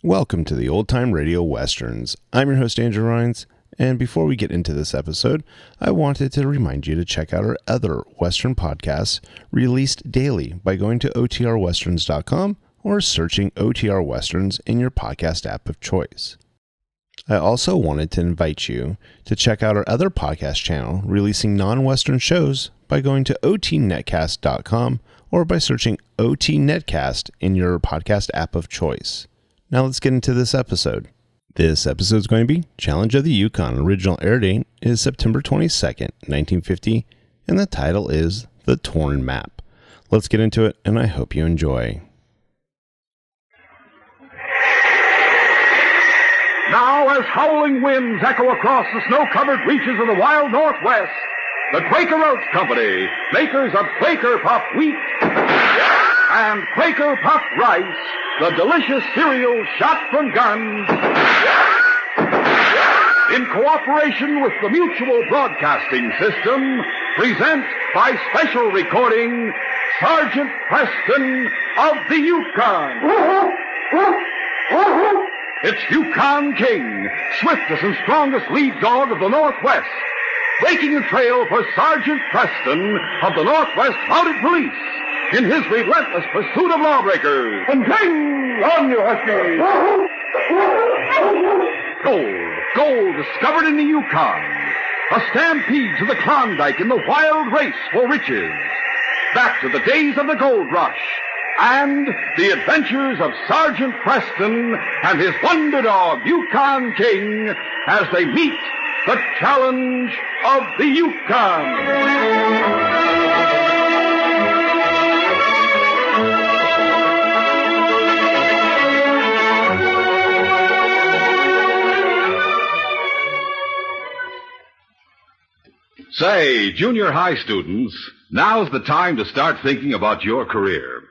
Welcome to the Old Time Radio Westerns. I'm your host, Andrew Rhines, and before we get into this episode, I wanted to remind you to check out our other Western podcasts released daily by going to otrwesterns.com or searching OTR Westerns in your podcast app of choice. I also wanted to invite you to check out our other podcast channel releasing non-Western shows by going to otnetcast.com or by searching OT Netcast in your podcast app of choice. Now let's get into this episode. This episode is going to be Challenge of the Yukon. Original air date is September 22nd, 1950, and the title is The Torn Map. Let's get into it, and I hope you enjoy. Now, as howling winds echo across the snow-covered reaches of the wild Northwest, the Quaker Oats Company, makers of Quaker Puff Wheat and Quaker Puff Rice, the delicious cereal shot from guns, in cooperation with the Mutual Broadcasting System, present by special recording, Sergeant Preston of the Yukon. It's Yukon King, swiftest and strongest lead dog of the Northwest, breaking the trail for Sergeant Preston of the Northwest Mounted Police in his relentless pursuit of lawbreakers. And King, on you, Husky! Gold discovered in the Yukon. A stampede to the Klondike in the wild race for riches. Back to the days of the gold rush. And the adventures of Sergeant Preston and his wonder dog, Yukon King, as they meet the challenge of the Yukon. Say, junior high students, now's the time to start thinking about your career.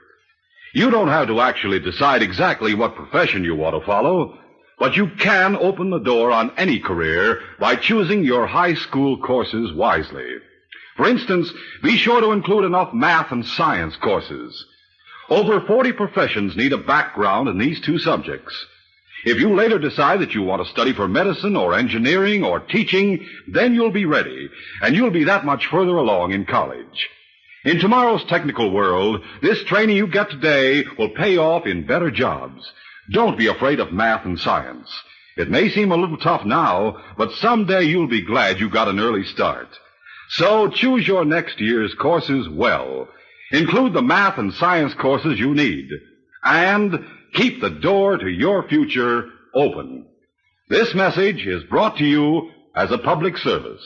You don't have to actually decide exactly what profession you want to follow, but you can open the door on any career by choosing your high school courses wisely. For instance, be sure to include enough math and science courses. Over 40 professions need a background in these two subjects. If you later decide that you want to study for medicine or engineering or teaching, then you'll be ready, and you'll be that much further along in college. In tomorrow's technical world, this training you get today will pay off in better jobs. Don't be afraid of math and science. It may seem a little tough now, but someday you'll be glad you got an early start. So choose your next year's courses well. Include the math and science courses you need. And keep the door to your future open. This message is brought to you as a public service.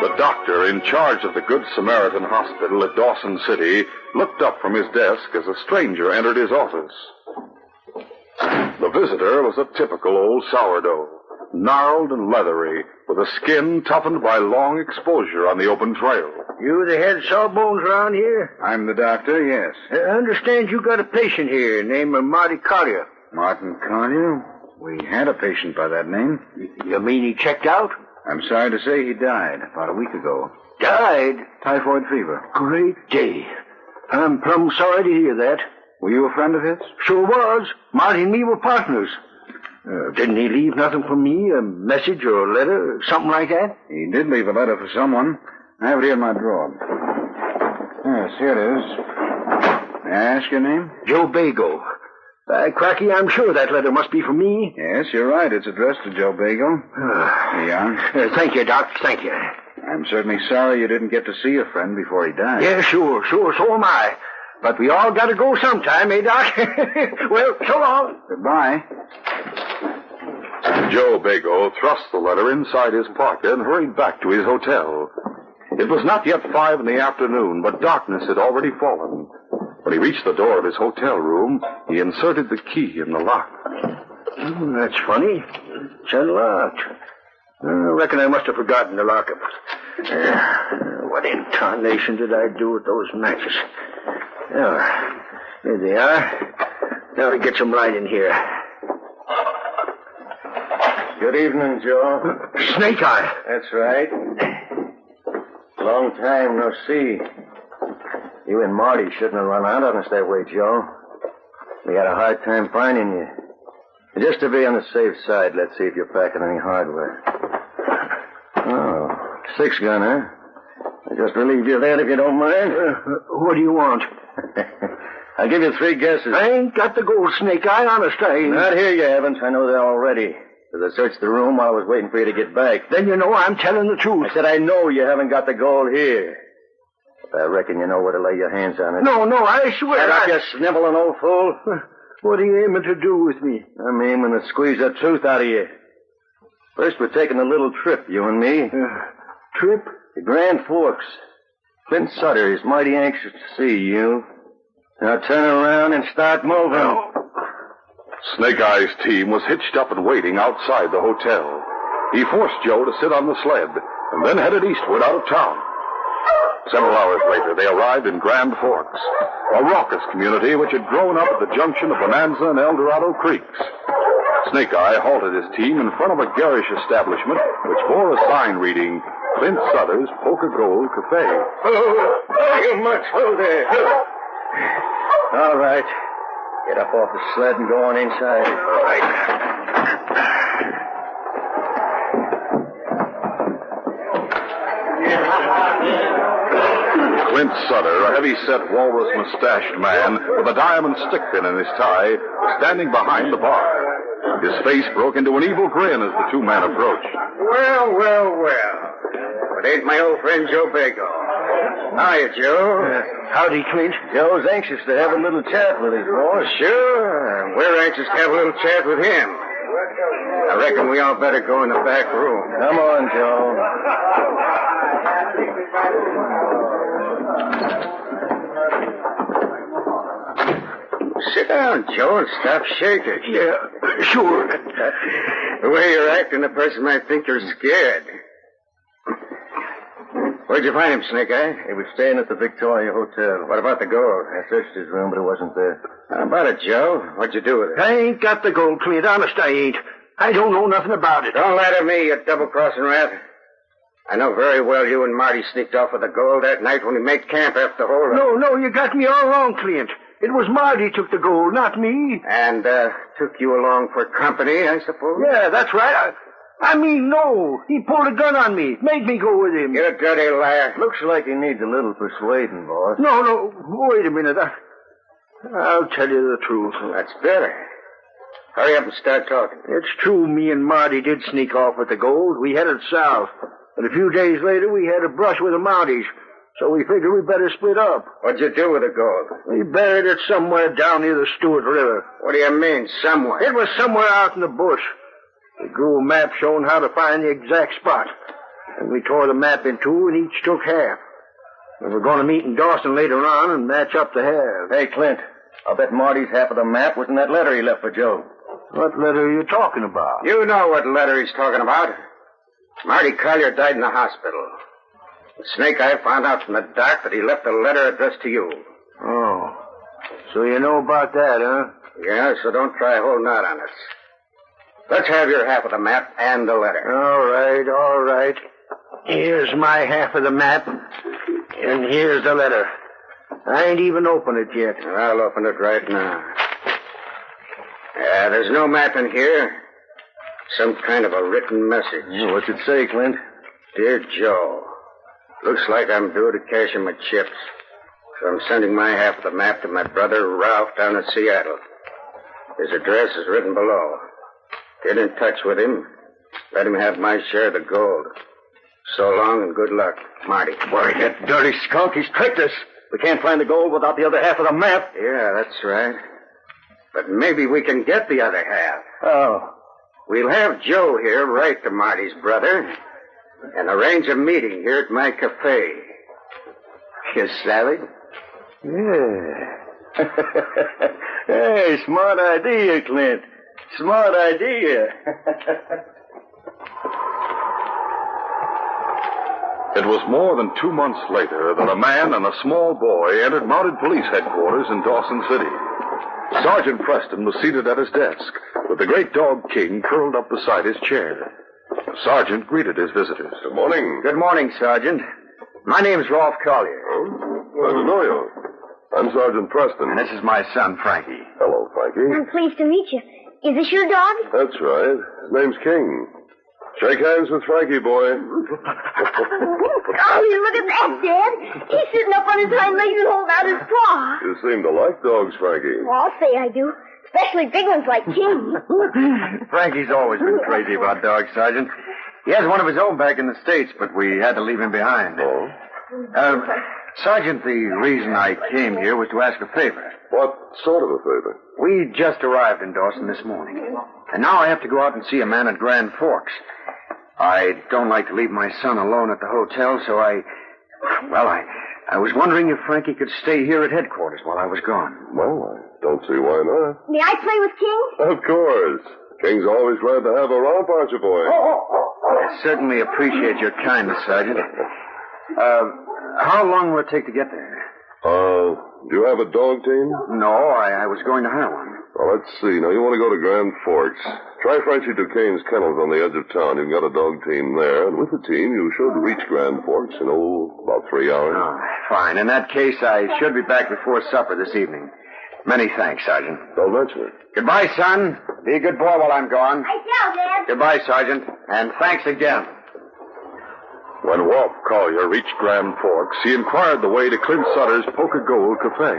The doctor in charge of the Good Samaritan Hospital at Dawson City looked up from his desk as a stranger entered his office. The visitor was a typical old sourdough, gnarled and leathery, with a skin toughened by long exposure on the open trail. You the head sawbones around here? I'm the doctor, yes. I understand you got a patient here named Marty Collier. Martin Collier? We had a patient by that name. You mean he checked out? I'm sorry to say he died about a week ago. Died? Typhoid fever. Great day. I'm plumb sorry to hear that. Were you a friend of his? Sure was. Marty and me were partners. Didn't he leave nothing for me? A message or a letter? Something like that? He did leave a letter for someone. I have it here in my drawer. Yes, here it is. May I ask your name? Joe Bago. Cracky, I'm sure that letter must be for me. Yes, you're right. It's addressed to Joe Bago. Here you are. Thank you, Doc. Thank you. I'm certainly sorry you didn't get to see your friend before he died. Yeah, sure. So am I. But we all got to go sometime, eh, Doc? Well, so long. Goodbye. Joe Bago thrust the letter inside his pocket and hurried back to his hotel. It was not yet 5 in the afternoon, but darkness had already fallen. When he reached the door of his hotel room, he inserted the key in the lock. That's funny. It's unlocked. I reckon I must have forgotten to lock it. What in tarnation did I do with those matches? Oh, here they are. Now to get some light in here. Good evening, Joe. Snake Eye. That's right. Long time no see. You and Marty shouldn't have run out on us that way, Joe. We had a hard time finding you. Just to be on the safe side, let's see if you're packing any hardware. Oh, 6-gun, huh? I'll just relieve you of that if you don't mind. What do you want? I'll give you 3 guesses. I ain't got the gold, Snake Eye. Honest, I ain't. Not here, you haven't. I know that already. Because I searched the room while I was waiting for you to get back. Then you know I'm telling the truth. I said I know you haven't got the gold here. But I reckon you know where to lay your hands on it. No, I swear. Shut up, you sniveling old fool. What are you aiming to do with me? I'm aiming to squeeze the truth out of you. First, we're taking a little trip, you and me. Trip? To Grand Forks. Clint Sutter is mighty anxious to see you. Now turn around and start moving. No. Snake Eye's team was hitched up and waiting outside the hotel. He forced Joe to sit on the sled and then headed eastward out of town. Several hours later, they arrived in Grand Forks, a raucous community which had grown up at the junction of Bonanza and El Dorado creeks. Snake Eye halted his team in front of a garish establishment which bore a sign reading, Clint Sutter's Polka Gold Cafe. Oh, you must hold there. All right. Get up off the sled and go on inside. All right. Clint Sutter, a heavy-set, walrus-mustached man with a diamond stick pin in his tie, was standing behind the bar. His face broke into an evil grin as the 2 men approached. Well. It ain't my old friend Joe Bago. Hiya, Joe. Howdy, Clint. Joe's anxious to have a little chat with his boss. Sure. We're anxious to have a little chat with him. I reckon we all better go in the back room. Come on, Joe. Sit down, Joe, and stop shaking. Yeah, sure. The way you're acting, a person might think you're scared. Where'd you find him, Snake Eye? He was staying at the Victoria Hotel. What about the gold? I searched his room, but it wasn't there. How about it, Joe? What'd you do with it? I ain't got the gold, Clint. Honest, I ain't. I don't know nothing about it. Don't lie to me, you double-crossing rat. I know very well you and Marty sneaked off with the gold that night when we made camp after the hole. No, you got me all wrong, Clint. It was Marty took the gold, not me. And, took you along for company, I suppose? Yeah, that's right. I mean, no. He pulled a gun on me. Made me go with him. You're a dirty liar. Looks like he needs a little persuading, boss. No. Wait a minute. I'll tell you the truth. That's better. Hurry up and start talking. It's true me and Marty did sneak off with the gold. We headed south. But a few days later, we had a brush with the Mounties. So we figured we better split up. What'd you do with the gold? We buried it somewhere down near the Stewart River. What do you mean, somewhere? It was somewhere out in the bush. We drew a map showing how to find the exact spot. And we tore the map in 2 and each took half. We were going to meet in Dawson later on and match up the halves. Hey, Clint, I'll bet Marty's half of the map was in that letter he left for Joe. What letter are you talking about? You know what letter he's talking about. Marty Collier died in the hospital. The Snake Eye found out from the doc that he left a letter addressed to you. Oh. So you know about that, huh? Yeah, so don't try holding out on us. Let's have your half of the map and the letter. All right. Here's my half of the map, and here's the letter. I ain't even opened it yet. I'll open it right now. There's no map in here. Some kind of a written message. What's it say, Clint? Dear Joe, looks like I'm due to cash in my chips. So I'm sending my half of the map to my brother Ralph down in Seattle. His address is written below. Get in touch with him. Let him have my share of the gold. So long and good luck, Marty. Why, that dirty skunk, he's tricked us. We can't find the gold without the other half of the map. Yeah, that's right. But maybe we can get the other half. Oh. We'll have Joe here write to Marty's brother and arrange a meeting here at my cafe. You savvy? Yeah. Hey, smart idea, Clint. Smart idea. It was more than 2 months later that a man and a small boy entered mounted police headquarters in Dawson City. Sergeant Preston was seated at his desk, with the great dog King curled up beside his chair. The sergeant greeted his visitors. Good morning. Good morning, Sergeant. My name's Rolf Collier. Oh, glad to know you. I'm Sergeant Preston. And this is my son, Frankie. Hello, Frankie. I'm pleased to meet you. Is this your dog? That's right. His name's King. Shake hands with Frankie, boy. Oh, look at that, Dad. He's sitting up on his hind legs and holding out his paw. You seem to like dogs, Frankie. Well, I'll say I do. Especially big ones like King. Frankie's always been crazy about dogs, Sergeant. He has one of his own back in the States, but we had to leave him behind. Oh? Sergeant, the reason I came here was to ask a favor. What sort of a favor? We just arrived in Dawson this morning, and now I have to go out and see a man at Grand Forks. I don't like to leave my son alone at the hotel, so I was wondering if Frankie could stay here at headquarters while I was gone. Well, I don't see why not. May I play with King? Of course. King's always glad to have a romp, aren't you, boy? I certainly appreciate your kindness, Sergeant. How long will it take to get there? Do you have a dog team? No, I was going to hire one. Well, let's see. Now, you want to go to Grand Forks. Try Frenchie Duquesne's kennels on the edge of town. You've got a dog team there. And with the team, you should reach Grand Forks in, about 3 hours. Oh, fine. In that case, I should be back before supper this evening. Many thanks, Sergeant. Don't mention it. Goodbye, son. Be a good boy while I'm gone. I shall, Dad. Goodbye, Sergeant. And thanks again. When Rolf Collier reached Grand Forks, he inquired the way to Clint Sutter's Polka Gold Cafe.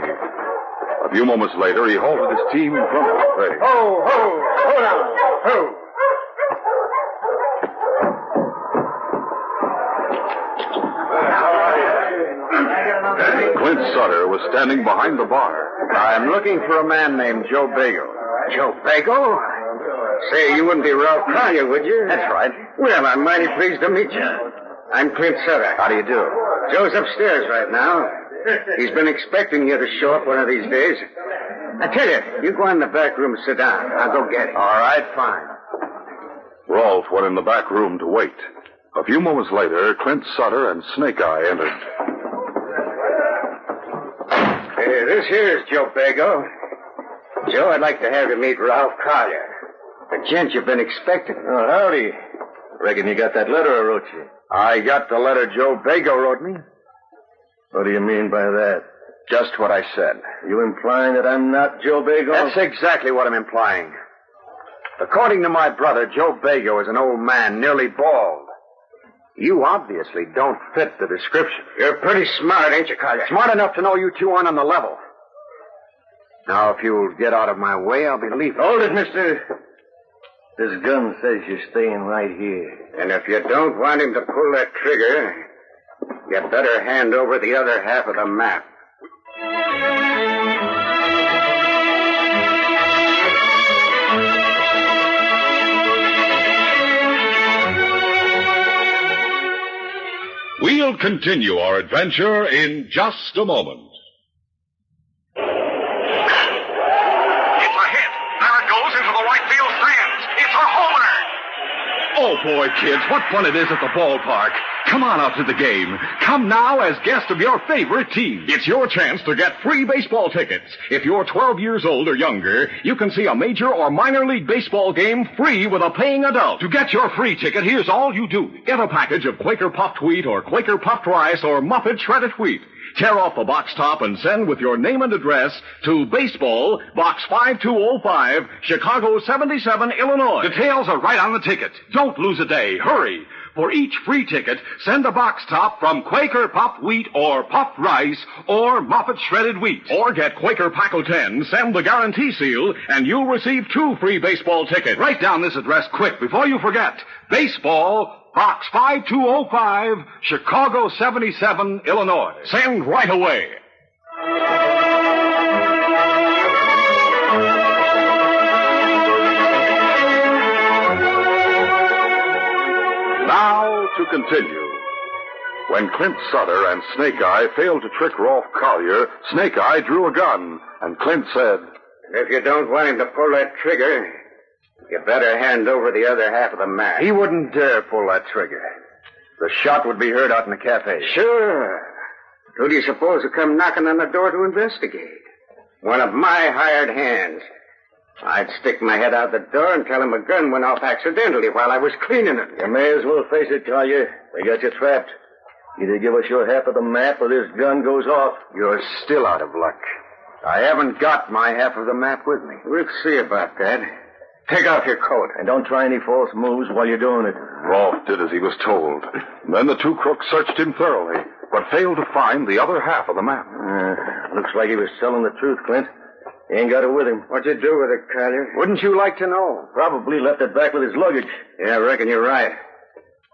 A few moments later, he halted his team in front of the cafe. Ho, ho, ho now, ho. Clint Sutter was standing behind the bar. I'm looking for a man named Joe Bagel. Joe Bagel? Say, you wouldn't be Ralph Collier, would you? That's right. Well, I'm mighty pleased to meet you. I'm Clint Sutter. How do you do? Joe's upstairs right now. He's been expecting you to show up one of these days. I tell you, you go in the back room and sit down. I'll go get him. All right, fine. Rolf went in the back room to wait. A few moments later, Clint Sutter and Snake Eye entered. Hey, this here's Joe Bagel. Joe, I'd like to have you meet Ralph Collier. The gent you've been expecting. Oh, howdy. Reckon you got that letter I wrote you. I got the letter Joe Bagel wrote me. What do you mean by that? Just what I said. You implying that I'm not Joe Bagel? That's exactly what I'm implying. According to my brother, Joe Bagel is an old man, nearly bald. You obviously don't fit the description. You're pretty smart, ain't you, Collier? Smart enough to know you two aren't on the level. Now, if you'll get out of my way, I'll be leaving. Hold it, mister. This gun says you're staying right here. And if you don't want him to pull that trigger, you better hand over the other half of the map. We'll continue our adventure in just a moment. It's a hit. There it goes into the right field stands. It's a homer. Oh, boy, kids, what fun it is at the ballpark. Come on out to the game. Come now as guests of your favorite team. It's your chance to get free baseball tickets. If you're 12 years old or younger, you can see a major or minor league baseball game free with a paying adult. To get your free ticket, here's all you do. Get a package of Quaker puffed wheat or Quaker puffed rice or Muffet shredded wheat. Tear off the box top and send with your name and address to Baseball, Box 5205, Chicago 77, Illinois. Details are right on the ticket. Don't lose a day. Hurry. For each free ticket, send a box top from Quaker puffed wheat or puffed rice or Muffet shredded wheat. Or get Quaker Paco 10, send the guarantee seal, and you'll receive 2 free baseball tickets. Write down this address quick before you forget. Baseball, Box 5205, Chicago 77, Illinois. Send right away. Now to continue. When Clint Sutter and Snake Eye failed to trick Rolf Collier, Snake Eye drew a gun, and Clint said, If you don't want him to pull that trigger, you better hand over the other half of the map. He wouldn't dare pull that trigger. The shot would be heard out in the cafe. Sure. Who do you suppose will come knocking on the door to investigate? One of my hired hands. I'd stick my head out the door and tell him a gun went off accidentally while I was cleaning it. You may as well face it, Collier. We got you trapped. Either give us your half of the map or this gun goes off. You're still out of luck. I haven't got my half of the map with me. We'll see about that. Take off your coat. And don't try any false moves while you're doing it. Rolfe did as he was told. Then the two crooks searched him thoroughly, but failed to find the other half of the map. Looks like he was telling the truth, Clint. He ain't got it with him. What'd you do with it, Collier? Wouldn't you like to know? Probably left it back with his luggage. Yeah, I reckon you're right.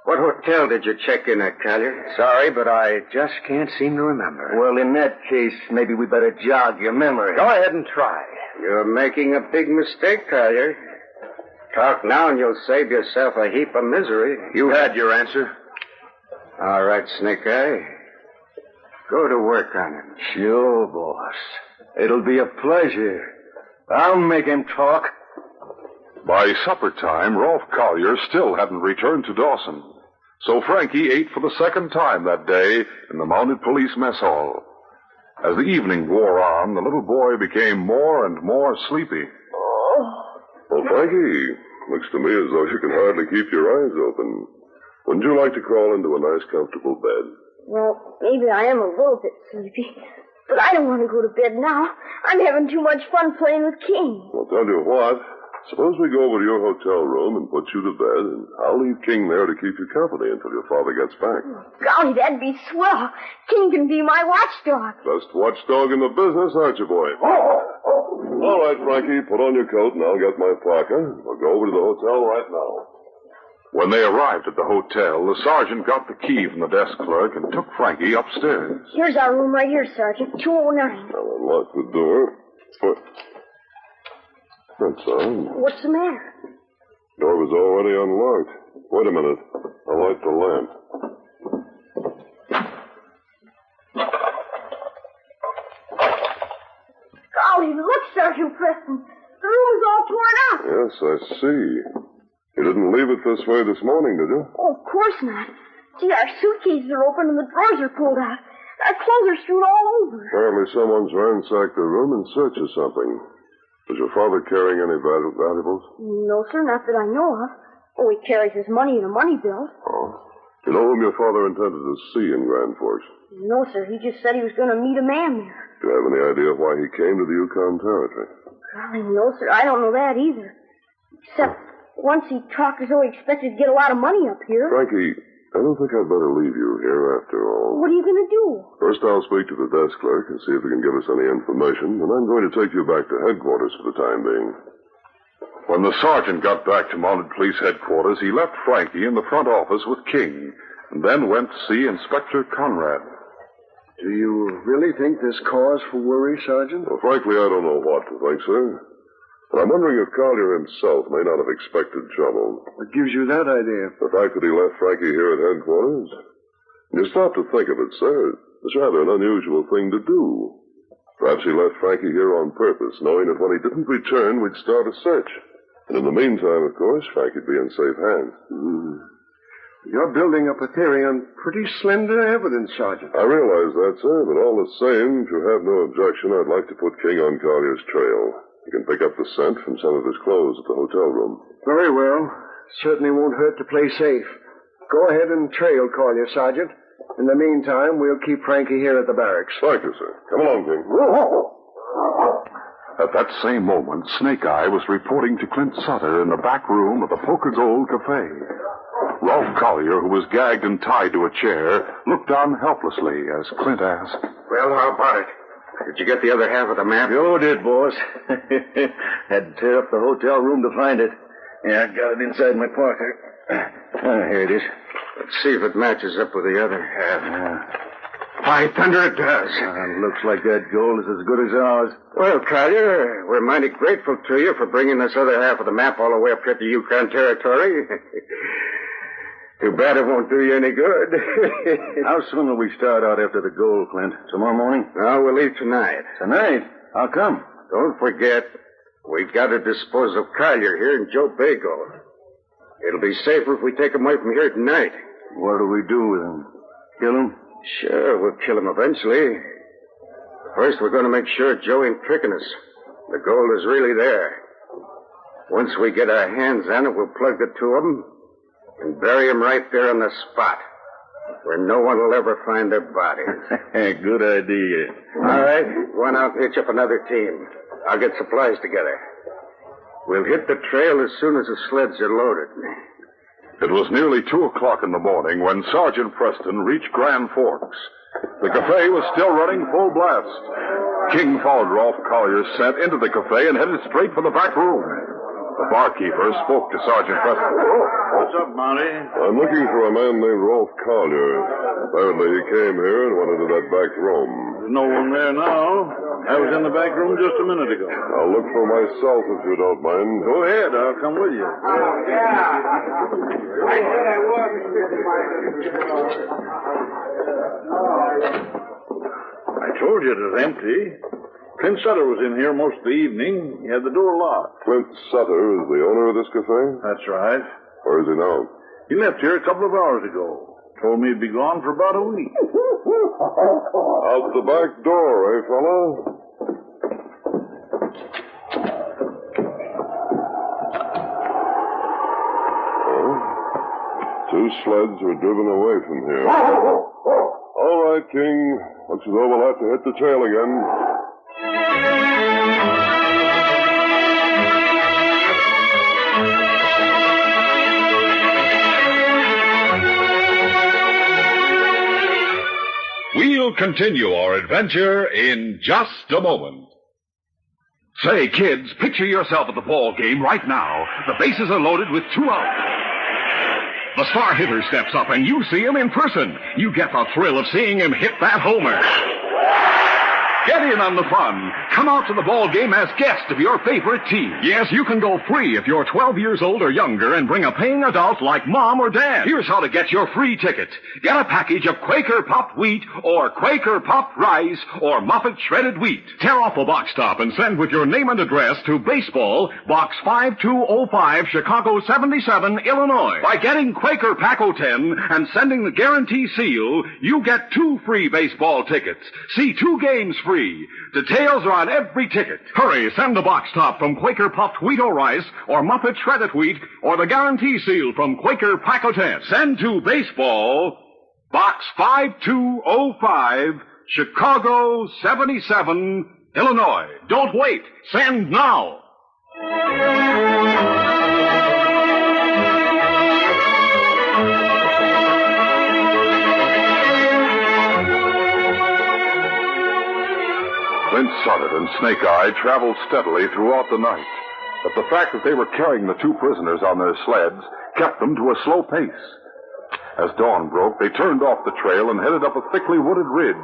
What hotel did you check in at, Collier? Sorry, but I just can't seem to remember. Well, in that case, maybe we better jog your memory. Go ahead and try. You're making a big mistake, Collier. Talk now and you'll save yourself a heap of misery. You had your answer. All right, Snake Eye. Go to work on him. Sure, boss. It'll be a pleasure. I'll make him talk. By supper time, Rolfe Collier still hadn't returned to Dawson. So Frankie ate for the second time that day in the mounted police mess hall. As the evening wore on, the little boy became more and more sleepy. Well, Frankie, looks to me as though you can hardly keep your eyes open. Wouldn't you like to crawl into a nice, comfortable bed? Well, maybe I am a little bit sleepy, but I don't want to go to bed now. I'm having too much fun playing with King. Well, tell you what. Suppose we go over to your hotel room and put you to bed, and I'll leave King there to keep you company until your father gets back. Golly, that'd be swell. King can be my watchdog. Best watchdog in the business, aren't you, boy? All right, Frankie, put on your coat and I'll get my parka. We'll go over to the hotel right now. When they arrived at the hotel, the sergeant got the key from the desk clerk and took Frankie upstairs. Here's our room right here, Sergeant. 209. I'll unlock the door. That's all. What's the matter? Door was already unlocked. Wait a minute. I'll light the lamp. Golly, look, Sergeant Preston. The room is all torn up. Yes, I see. You didn't leave it this way this morning, did you? Oh, of course not. See, our suitcases are open and the drawers are pulled out. Our clothes are strewn all over. Apparently someone's ransacked the room in search of something. Was your father carrying any valuables? No, sir, not that I know of. Oh, he carries his money in a money belt. Oh. Do you know whom your father intended to see in Grand Forks? No, sir, he just said he was going to meet a man there. Do you have any idea why he came to the Yukon Territory? Golly, no, sir, I don't know that either. Except once he talked as though he expected to get a lot of money up here. Frankie, I don't think I'd better leave you here after all. What are you going to do? First, I'll speak to the desk clerk and see if he can give us any information, and I'm going to take you back to headquarters for the time being. When the sergeant got back to mounted police headquarters, he left Frankie in the front office with King, and then went to see Inspector Conrad. Do you really think there's cause for worry, Sergeant? Well, frankly, I don't know what to think, sir. But I'm wondering if Collier himself may not have expected trouble. What gives you that idea? The fact that he left Frankie here at headquarters. When you stop to think of it, sir, it's rather an unusual thing to do. Perhaps he left Frankie here on purpose, knowing that when he didn't return, we'd start a search. And in the meantime, of course, Frankie'd be in safe hands. You're building up a theory on pretty slender evidence, Sergeant. I realize that, sir, but all the same, if you have no objection, I'd like to put King on Collier's trail. You can pick up the scent from some of his clothes at the hotel room. Very well. Certainly won't hurt to play safe. Go ahead and trail Collier, Sergeant. In the meantime, we'll keep Frankie here at the barracks. Thank you, sir. Come along, King. At that same moment, Snake Eye was reporting to Clint Sutter in the back room of the Poker Gold Cafe. Rolfe Collier, who was gagged and tied to a chair, looked on helplessly as Clint asked, Well, how about it? Did you get the other half of the map? Sure did, boss. Had to tear up the hotel room to find it. Yeah, I got it inside my pocket. Here it is. Let's see if it matches up with the other half. By thunder, it does. Looks like that gold is as good as ours. Well, Collier, we're mighty grateful to you for bringing this other half of the map all the way up here to Yukon Territory. Too bad it won't do you any good. How soon will we start out after the gold, Clint? Tomorrow morning? No, we'll leave tonight. Tonight? How come? Don't forget, we got to dispose of Collier here and Joe Bago. It'll be safer if we take him away from here tonight. What do we do with him? Kill him? Sure, we'll kill him eventually. First, we're going to make sure Joe ain't tricking us. The gold is really there. Once we get our hands on it, we'll plug the two of them and bury them right there on the spot, where no one will ever find their bodies. Good idea. All right, go on out and hitch up another team. I'll get supplies together. We'll hit the trail as soon as the sleds are loaded. It was nearly 2 o'clock in the morning when Sergeant Preston reached Grand Forks. The cafe was still running full blast. King followed Rolf Collier's scent into the cafe and headed straight for the back room. The barkeeper spoke to Sergeant Preston. What's up, Monty? I'm looking for a man named Rolf Collier. Apparently he came here and went into that back room. There's no one there now. I was in the back room just a minute ago. I'll look for myself if you don't mind. Go ahead. I'll come with you. I said I was. I told you it was empty. Clint Sutter was in here most of the evening. He had the door locked. Clint Sutter is the owner of this cafe? That's right. Where is he now? He left here a couple of hours ago. Told me he'd be gone for about a week. Out the back door, eh, fella? Oh, 2 sleds were driven away from here. All right, King. Looks as though we'll have to hit the trail again. We'll continue our adventure in just a moment. Say, kids, picture yourself at the ball game right now. The bases are loaded with 2 outs. The star hitter steps up and you see him in person. You get the thrill of seeing him hit that homer. Get in on the fun. Come out to the ball game as guest of your favorite team. Yes, you can go free if you're 12 years old or younger and bring a paying adult like Mom or Dad. Here's how to get your free ticket. Get a package of Quaker Puffed Wheat or Quaker Puffed Rice or Muffet Shredded Wheat. Tear off a box top and send with your name and address to Baseball, Box 5205, Chicago 77, Illinois. By getting Quaker Paco 10 and sending the guarantee seal, you get 2 free baseball tickets. See 2 games free. Details are on every ticket. Hurry, send the box top from Quaker Puffed Wheat or Rice or Muppet Shredded Wheat or the guarantee seal from Quaker Paco 10. Send to Baseball, Box 5205, Chicago 77, Illinois. Don't wait. Send now. Clint Sutter and Snake Eye traveled steadily throughout the night, but the fact that they were carrying the 2 prisoners on their sleds kept them to a slow pace. As dawn broke, they turned off the trail and headed up a thickly wooded ridge,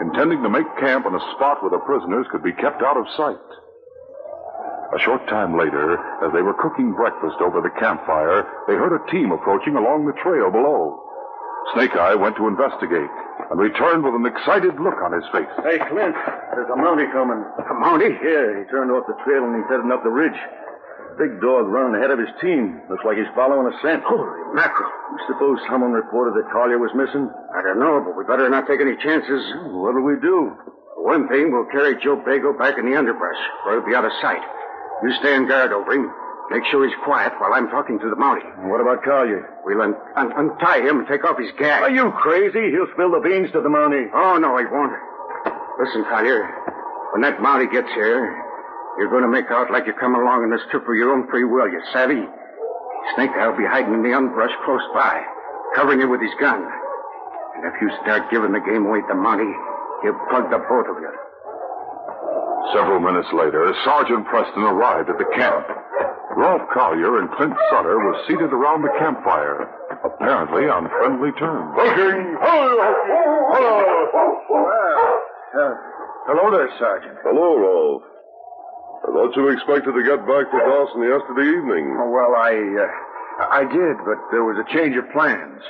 intending to make camp in a spot where the prisoners could be kept out of sight. A short time later, as they were cooking breakfast over the campfire, they heard a team approaching along the trail below. Snake Eye went to investigate and returned with an excited look on his face. Hey, Clint, there's a Mountie coming. A Mountie? Yeah, he turned off the trail and he's heading up the ridge. Big dog running ahead of his team. Looks like he's following a scent. Holy mackerel. You suppose someone reported that Collier was missing? I don't know, but we better not take any chances. What'll we do? For one thing, we'll carry Joe Bago back in the underbrush, where he'll be out of sight. You stay on guard over him. Make sure he's quiet while I'm talking to the Mountie. What about Collier? We'll untie him and take off his gag. Are you crazy? He'll spill the beans to the Mountie. Oh, no, he won't. Listen, Collier, when that Mountie gets here, you're going to make out like you come along on this trip for your own free will, you savvy? Snake Eye'll be hiding in the underbrush close by, covering you with his gun. And if you start giving the game away to Mountie, he'll plug the both of you. Several minutes later, Sergeant Preston arrived at the camp. Rolf Collier and Clint Sutter were seated around the campfire, apparently on friendly terms. Hello there, Sergeant. Hello, Rolf. I thought you expected to get back to Dawson yesterday evening. Oh, well, I did, but there was a change of plans.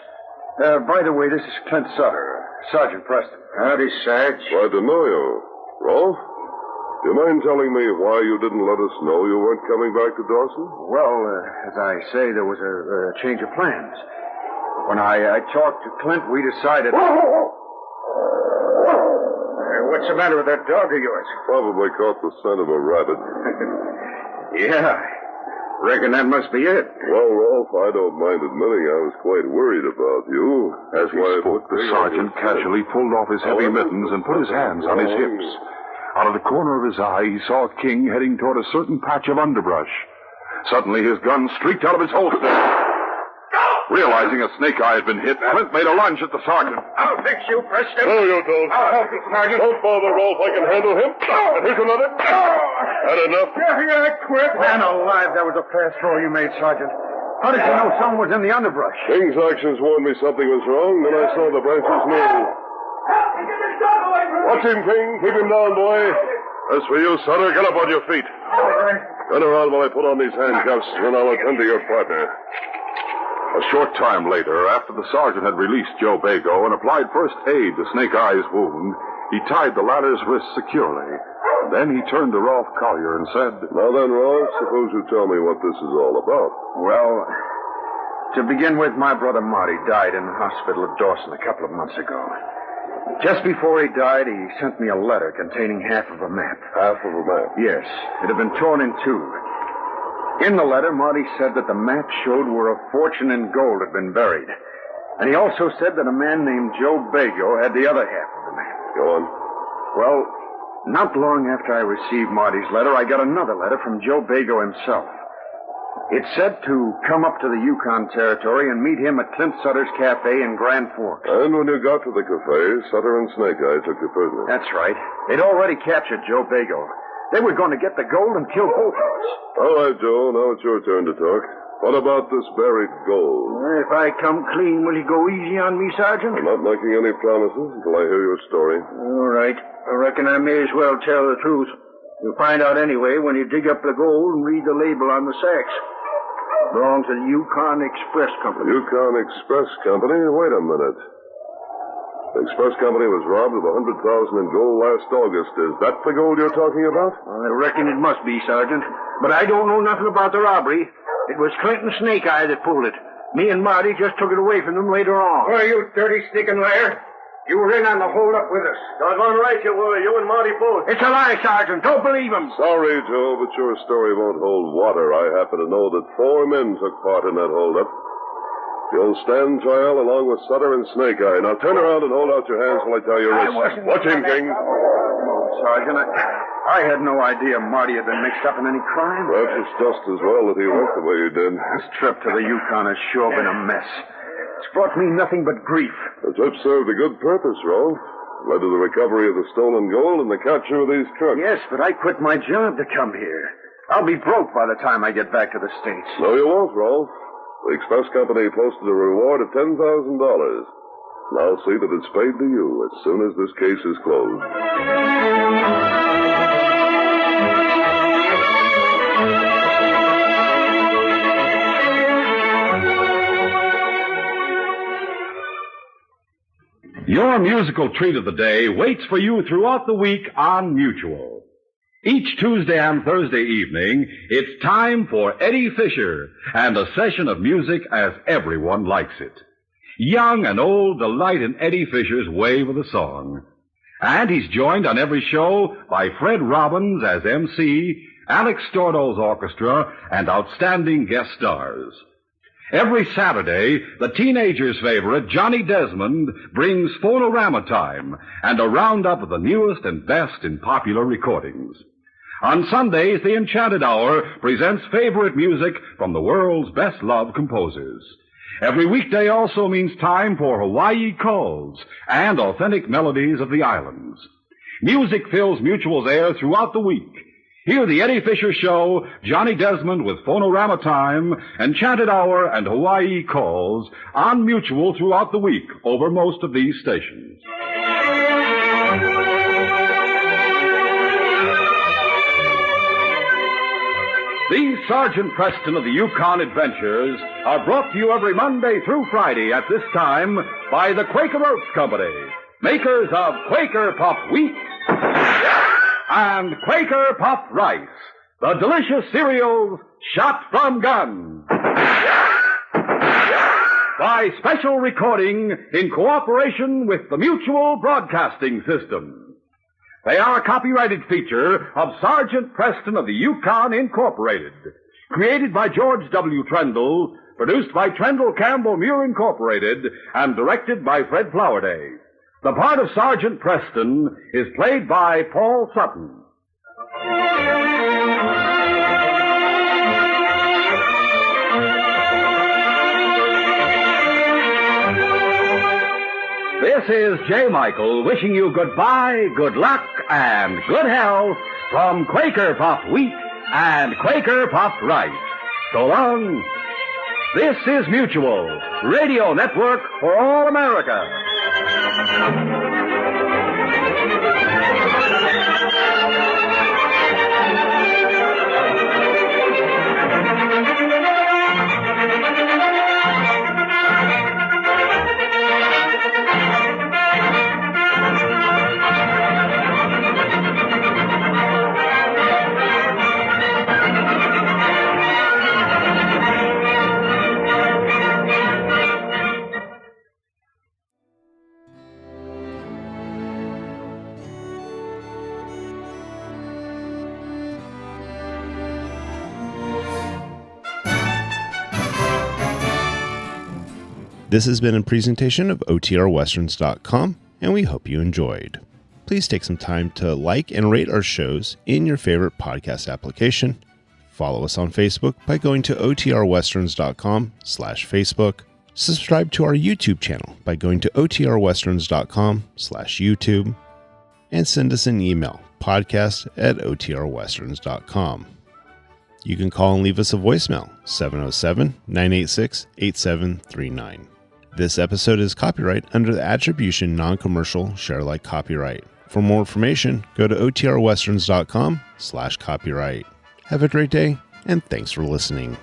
By the way, this is Clint Sutter, Sergeant Preston. Howdy, Sarge. Glad to know you. Rolf? Do you mind telling me why you didn't let us know you weren't coming back to Dawson? Well, as I say, there was a change of plans. When I talked to Clint, we decided... What What's the matter with that dog of yours? Probably caught the scent of a rabbit. Yeah. Reckon that must be it. Well, Rolf, I don't mind admitting I was quite worried about you. As he spoke, the sergeant casually pulled off his heavy mittens and put his hands on his hips. Out of the corner of his eye, he saw King heading toward a certain patch of underbrush. Suddenly, his gun streaked out of his holster. Realizing a snake eye had been hit, Clint made a lunge at the sergeant. I'll fix you, Preston. No, you don't. I'll help you, Sergeant. Don't bother, Rolf. I can handle him. And here's another. Had enough? Yeah, quit. Man alive, that was a fast throw you made, Sergeant. How did you know someone was in the underbrush? King's actions warned me something was wrong, then I saw the branches move. Watch him, King. Keep him down, boy. As for you, Sutter, get up on your feet. All right. Turn around while I put on these handcuffs, then I'll attend to your partner. A short time later, after the sergeant had released Joe Bago and applied first aid to Snake Eye's wound, he tied the latter's wrists securely. Then he turned to Rolf Collier and said, Now then, Rolf, suppose you tell me what this is all about. Well, to begin with, my brother Marty died in the hospital at Dawson a couple of months ago. Just before he died, he sent me a letter containing half of a map. Half of a map? Yes. It had been torn in two. In the letter, Marty said that the map showed where a fortune in gold had been buried. And he also said that a man named Joe Bago had the other half of the map. Go on. Well, not long after I received Marty's letter, I got another letter from Joe Bago himself. It said to come up to the Yukon territory and meet him at Clint Sutter's Cafe in Grand Forks. And when you got to the cafe, Sutter and Snake Eye took you prisoner. That's right. They'd already captured Joe Bago. They were going to get the gold and kill both of us. All right, Joe. Now it's your turn to talk. What about this buried gold? If I come clean, will you go easy on me, Sergeant? I'm not making any promises until I hear your story. All right. I reckon I may as well tell the truth. You'll find out anyway when you dig up the gold and read the label on the sacks. Belongs to the Yukon Express Company. Yukon Express Company? Wait a minute. The Express Company was robbed of $100,000 in gold last August. Is that the gold you're talking about? I reckon it must be, Sergeant. But I don't know nothing about the robbery. It was Clint and Snake Eye that pulled it. Me and Marty just took it away from them later on. Why, you dirty, sneaking liar. You were in on the hold-up with us. Doggone right you were. You and Marty both. It's a lie, Sergeant. Don't believe him. Sorry, Joe, but your story won't hold water. I happen to know that 4 men took part in that hold-up. You'll stand trial along with Sutter and Snake Eye. Now turn around and hold out your hands while I tell you this. Watch him, King. Sergeant, I had no idea Marty had been mixed up in any crime. Perhaps it's just as well that he went the way he did. This trip to the Yukon has sure been a mess. It's brought me nothing but grief. The trip served a good purpose, Rolf. Led to the recovery of the stolen gold and the capture of these trucks. Yes, but I quit my job to come here. I'll be broke by the time I get back to the States. No, you won't, Rolf. The Express Company posted a reward of $10,000. And I'll see that it's paid to you as soon as this case is closed. Your musical treat of the day waits for you throughout the week on Mutual. Each Tuesday and Thursday evening, it's time for Eddie Fisher and a session of music as everyone likes it. Young and old delight in Eddie Fisher's wave of the song. And he's joined on every show by Fred Robbins as MC, Alex Stordo's orchestra, and outstanding guest stars. Every Saturday, the teenager's favorite, Johnny Desmond, brings Phonorama Time and a roundup of the newest and best in popular recordings. On Sundays, the Enchanted Hour presents favorite music from the world's best-loved composers. Every weekday also means time for Hawaii Calls and authentic melodies of the islands. Music fills Mutual's air throughout the week. Hear the Eddie Fisher Show, Johnny Desmond with Phonorama Time, Enchanted Hour, and Hawaii Calls on Mutual throughout the week over most of these stations. These Sergeant Preston of the Yukon Adventures are brought to you every Monday through Friday at this time by the Quaker Oats Company, makers of Quaker Puff Wheat and Quaker Puff Rice, the delicious cereals shot from guns. By special recording in cooperation with the Mutual Broadcasting System. They are a copyrighted feature of Sergeant Preston of the Yukon, Incorporated. Created by George W. Trendle, produced by Trendle Campbell Muir, Incorporated, and directed by Fred Flowerday. The part of Sergeant Preston is played by Paul Sutton. This is J. Michael wishing you goodbye, good luck, and good health from Quaker Puffed Wheat and Quaker Puffed Rice. So long. This is Mutual, Radio Network for all America. This has been a presentation of OTRWesterns.com, and we hope you enjoyed. Please take some time to like and rate our shows in your favorite podcast application. Follow us on Facebook by going to OTRWesterns.com/Facebook. Subscribe to our YouTube channel by going to OTRWesterns.com/YouTube. And send us an email, podcast@OTRWesterns.com. You can call and leave us a voicemail, 707-986-8739. This episode is copyright under the Attribution Non-Commercial Share-alike copyright. For more information, go to OTRWesterns.com/copyright. Have a great day, and thanks for listening.